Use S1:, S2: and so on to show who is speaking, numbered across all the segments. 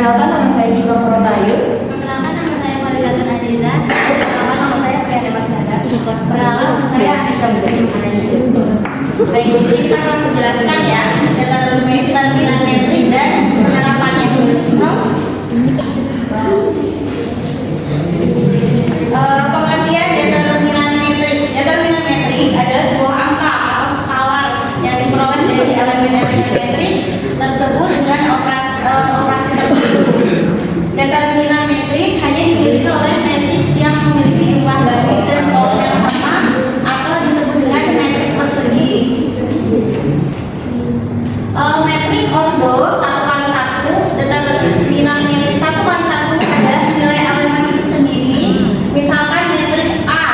S1: Perkenalkan, nama saya Siva Korotayu.
S2: Perkenalkan, nama saya Margarita Najriza. Perkenalkan, nama saya Priya Marsada. Perkenalkan, nama saya Anissa Putri Muhammadisu.
S3: Baik, di sini kita langsung jelaskan ya data determinan metrik dan penerapannya. Pengertian determinan metrik. Determinan metrik adalah sebuah angka atau skala yang diperoleh dari elemen metrik tersebut dengan operasi tertentu. Determinan metrik hanya dimiliki oleh matriks yang memiliki jumlah baris dan kolom yang sama atau disebut dengan matriks persegi. Metrik ordo 1 kali 1, determinan metrik 1 kali 1 adalah nilai elemen itu sendiri. Misalkan metrik A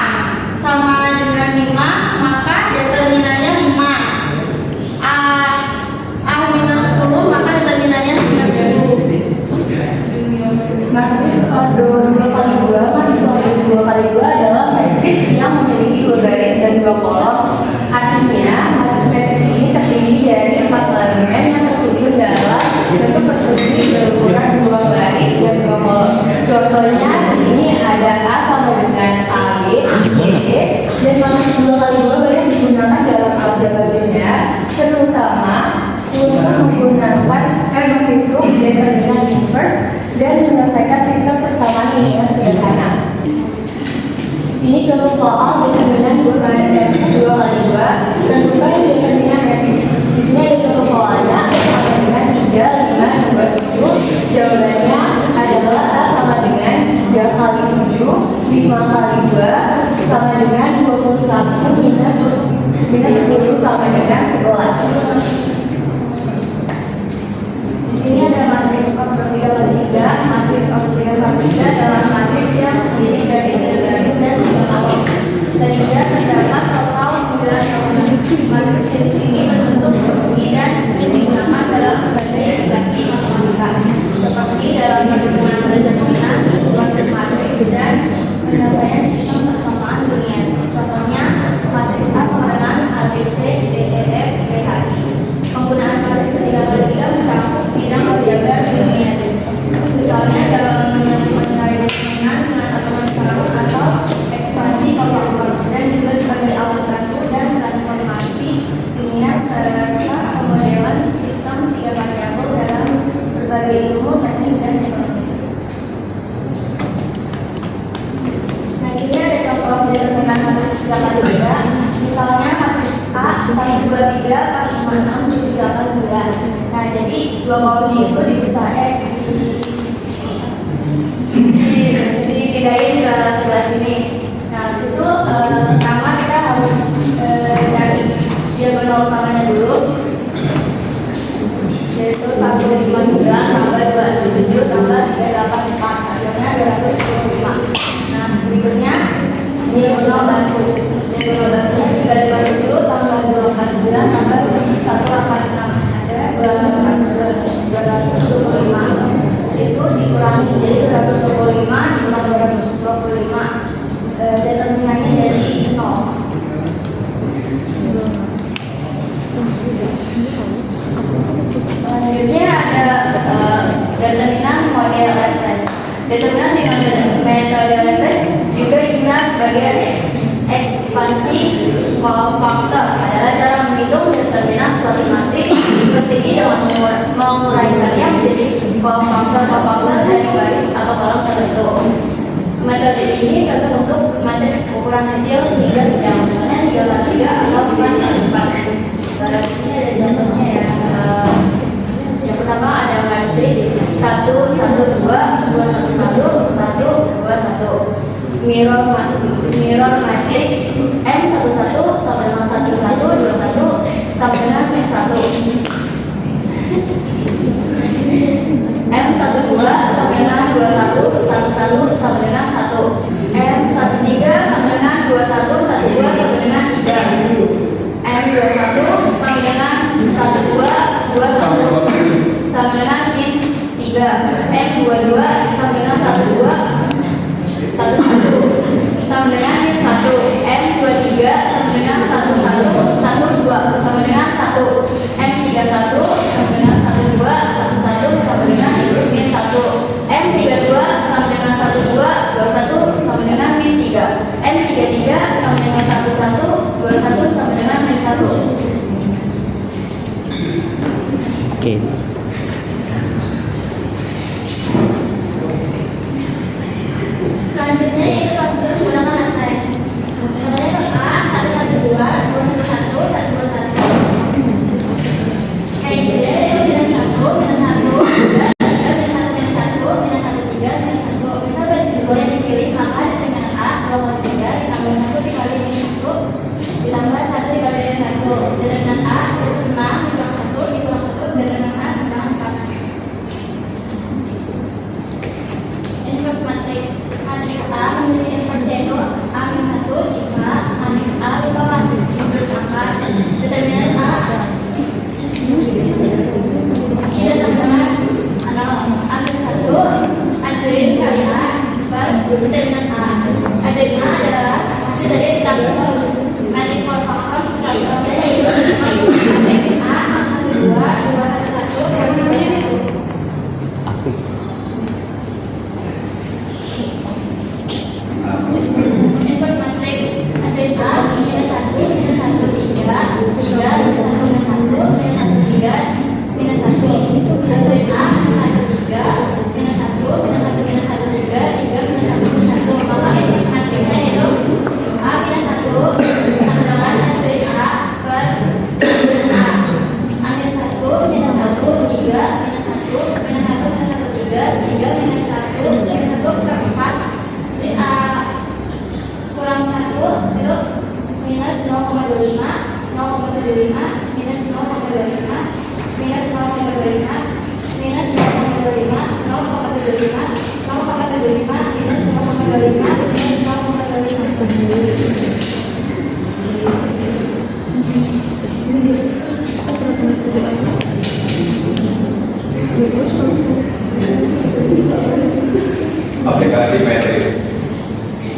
S3: sama dengan 5, maka determinannya 5. A minus 10, maka determinannya minus 10.
S1: Matriks ordo 2 kali 2, matriks ordo 2 kali 2 adalah matriks yang memiliki 2 baris dan 2 kolom. Artinya, matriks ini terdiri dari 4 elemen yang tersusun dalam bentuk persegi berukuran 2 baris dan 2 kolom. Contohnya di sini ada A sama dengan AB, CD, dan matriks 2 kali 2 banyak digunakan dalam aljabar linear, terutama untuk menghitung determinan inverse dan menyelesaikan sistem persamaan linear sederhana. Ini contoh soal determinan 2 kali 2. Tentukan determinan matriks. Di sini ada contoh soalnya sama dengan 3, 5, 2, 7. Jawabannya adalah A sama dengan 3 kali 7, 5 kali 2 sama dengan 21 minus 10 sama dengan 11.
S2: Di sini ada matriks ordo 3 kali 3. Matriks ordo 3 kali 3 adalah matriks yang terdiri dari 3 baris dan 3 kolom, sehingga terdapat total 9 elemen. Matriks jenis ini berbentuk persegi dan digunakan dalam berbagai aplikasi matematika, seperti dalam perhitungan determinan, suatu matriks, dan penyelesaian sistem persamaan linear. Contohnya, matriks A sama dengan ABC, DEF, GHI. Penggunaan matriks 3 kali 3 mencakup bidang aljabar linear. Misalnya dalam menilai determinan, penetapan syarat atau ekspansi faktor, dan juga sebagai alat bantu dan transformasi linear serta pemodelan sistem 3 variabel dalam berbagai ilmu teknik dan teknologi. Nah, sini ada contoh determinan matriks 3 kali 3. Misalnya matriks A 1, 2, 3, 4, 5, 6, 7, 8, 9. Nah, jadi 2 kolomnya itu bisa dibedain ke sebelah sini. Nah, di situ pertama kita harus dari diagonal utamanya dulu, yaitu 159 tambah 27 tambah 384, hasilnya 225. Nah, berikutnya diagonal bantu. Diagonal bantu 357 tambah 249 tambah 186, hasilnya 225. Itu dikurangi jadi 225 ditambah 225, determinannya jadi 0. Selanjutnya ada determinan model Lefres. Determinan dengan metode Lefres juga dikenal sebagai ekspansi kolom faktor. Adalah cara menghitung determinan suatu matriks persegi dengan menguraikannya menjadi kolom faktor dari baris atau kolom tertentu. Metode ini cocok untuk matriks ukuran kecil hingga sedang, misalnya 3 kali 3 atau 4 kali 4. Di sini ada contohnya ya. Yang pertama ada matriks 1, 1, 2, 2, 1, 1, 1, 2, 1. Mirror matriks M11 sama dengan 1, 1, 2, 1 sama dengan M1. M12 sama dengan 21, 11 sama dengan 1. M13 sama dengan 21, 12 sama dengan 3. M21 sama dengan 12, 21 sama dengan min 3. M22 sama dengan 12, 11 sama dengan min 1.
S4: Oke.
S2: Selanjutnya yaitu prosedur menggunakan lantai. Contohnya A 112, 211, 121. KID yaitu minus 1, minus 1, 3, 3, minus 1, minus 1, minus 1, 3, minus 1. Misal baju kedua yang dipilih maka determinan A 2,3 ditambah 1 dikali minus 1 ditambah 1 dikali minus 1. Determinan A itu 6 dikurang 1 dikurang 1 determinan A tentang 4. Inverse matrix. Matriks A memiliki inverse yaitu A-1 jika matriks A lupa matriks maka determinan A ini sama dengan A-1 anjurin kali A per determinan A. Anjurin A adalah hasil dari transform matriks faktor transformnya yaitu matriks A 1, 2, 2, 1, 1 kali 1. Inverse matrix matriks A minus 1, minus 1, 3, 3, minus 1, minus 1, minus 1, 3, minus 1. Anjurin A minus 1, 3, minus 1, minus 1, minus 1, 3, 3, minus 1, minus 1. Maka inverse matriksnya itu A minus 1 sama dengan anjurin A per determinan A. A minus 1, minus 1, 3, minus 1, minus 1, minus 1, 3, 3, minus 1, minus 1 per 4. Jadi A kurang 1 itu minus 0,25, 0,75, minus 0,25, minus 0,25, minus 0,25, 0,75, 0,75, minus 0,25, minus 0,25.
S5: Aplikasi matriks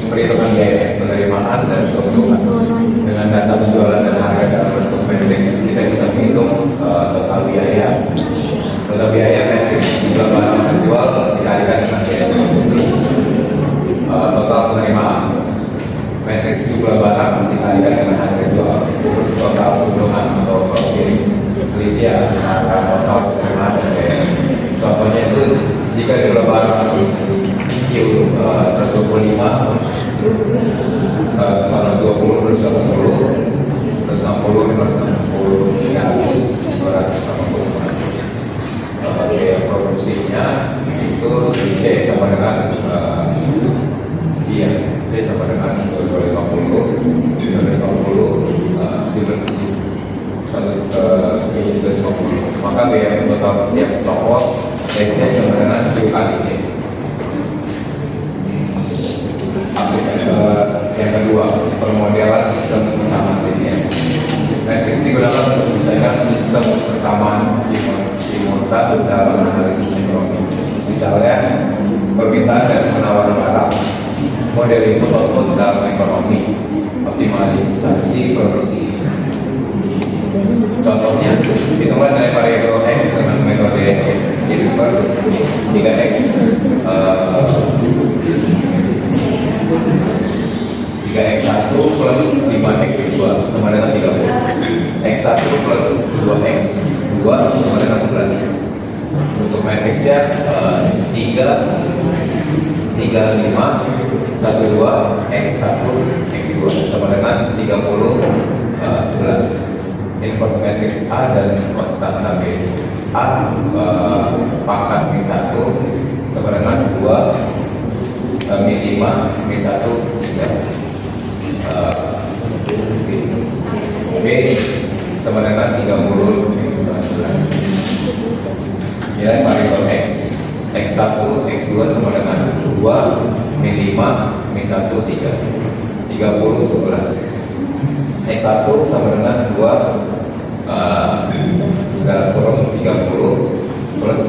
S5: perhitungan biaya penerimaan dan keuntungan dengan data penjualan dan harga dalam bentuk matriks kita bisa menghitung total biaya matriks jumlah barang yang terjual dikalikan dengan biaya produksi total penerimaan matriks jumlah barang dikalikan dengan harga jual terus total keuntungan atau profit selisih antara total penerimaan dan biaya. Contohnya itu jika jumlah barang Q 125 420 terus 80 terus 60 560 300 280 biaya produksinya itu C sama dengan C sama dengan 250 250 maka biaya total tiap toko C sama dengan Q kali C. Yang kedua, permodelan sistem persamaan linear. Matriks digunakan untuk menyelesaikan sistem persamaan simultan dalam analisis ekonomi. Misalnya, permintaan dan penawaran barang, model input output dalam ekonomi, optimalisasi produksi. Contohnya, hitungan dari Pareto X dengan metode inverse 3x 3x1 plus 5x2 sama dengan 30 x1 plus 2x2 sama dengan 11 untuk matriksnya 3 5 1 2 x1 x2 sama dengan 30 11 inverse matrix A dan konstan AB A pangkat min 1 sama dengan 2 min 5 min 1 3 B sama dengan 30 min 11 ya variabel X X1 X2 sama dengan 2 min 5 min 1 3 30 11 X1 sama dengan 2 dalam kurung 30 plus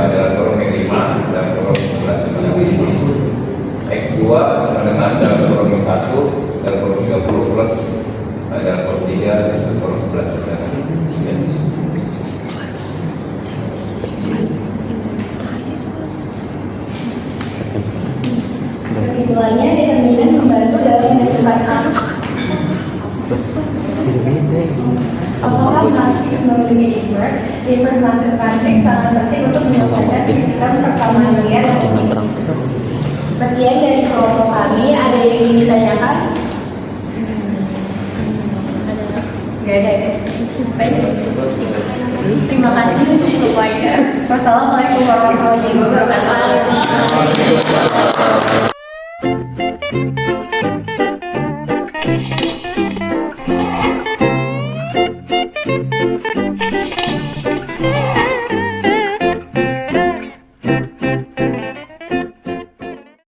S5: dalam kurung min 5 dalam kurung 11 sama dengan 5 X2 sama dengan dalam kurung min 1 dalam kurung 30 plus dalam kurung 3 dalam kurung 11 sama dengan 3
S1: Kesimpulannya, determinan membantu dalam menentukan apa matriks memiliki inverse. Inverse matriks sangat penting untuk menyelesaikan sistem persamaan linear.
S4: Jangan terang.
S1: Sekian dari kelompok kami. Ada yang ingin ditanyakan? Gak ada ya? Baik. Terima kasih untuk semuanya. Wassalamualaikum warahmatullahi wabarakatuh.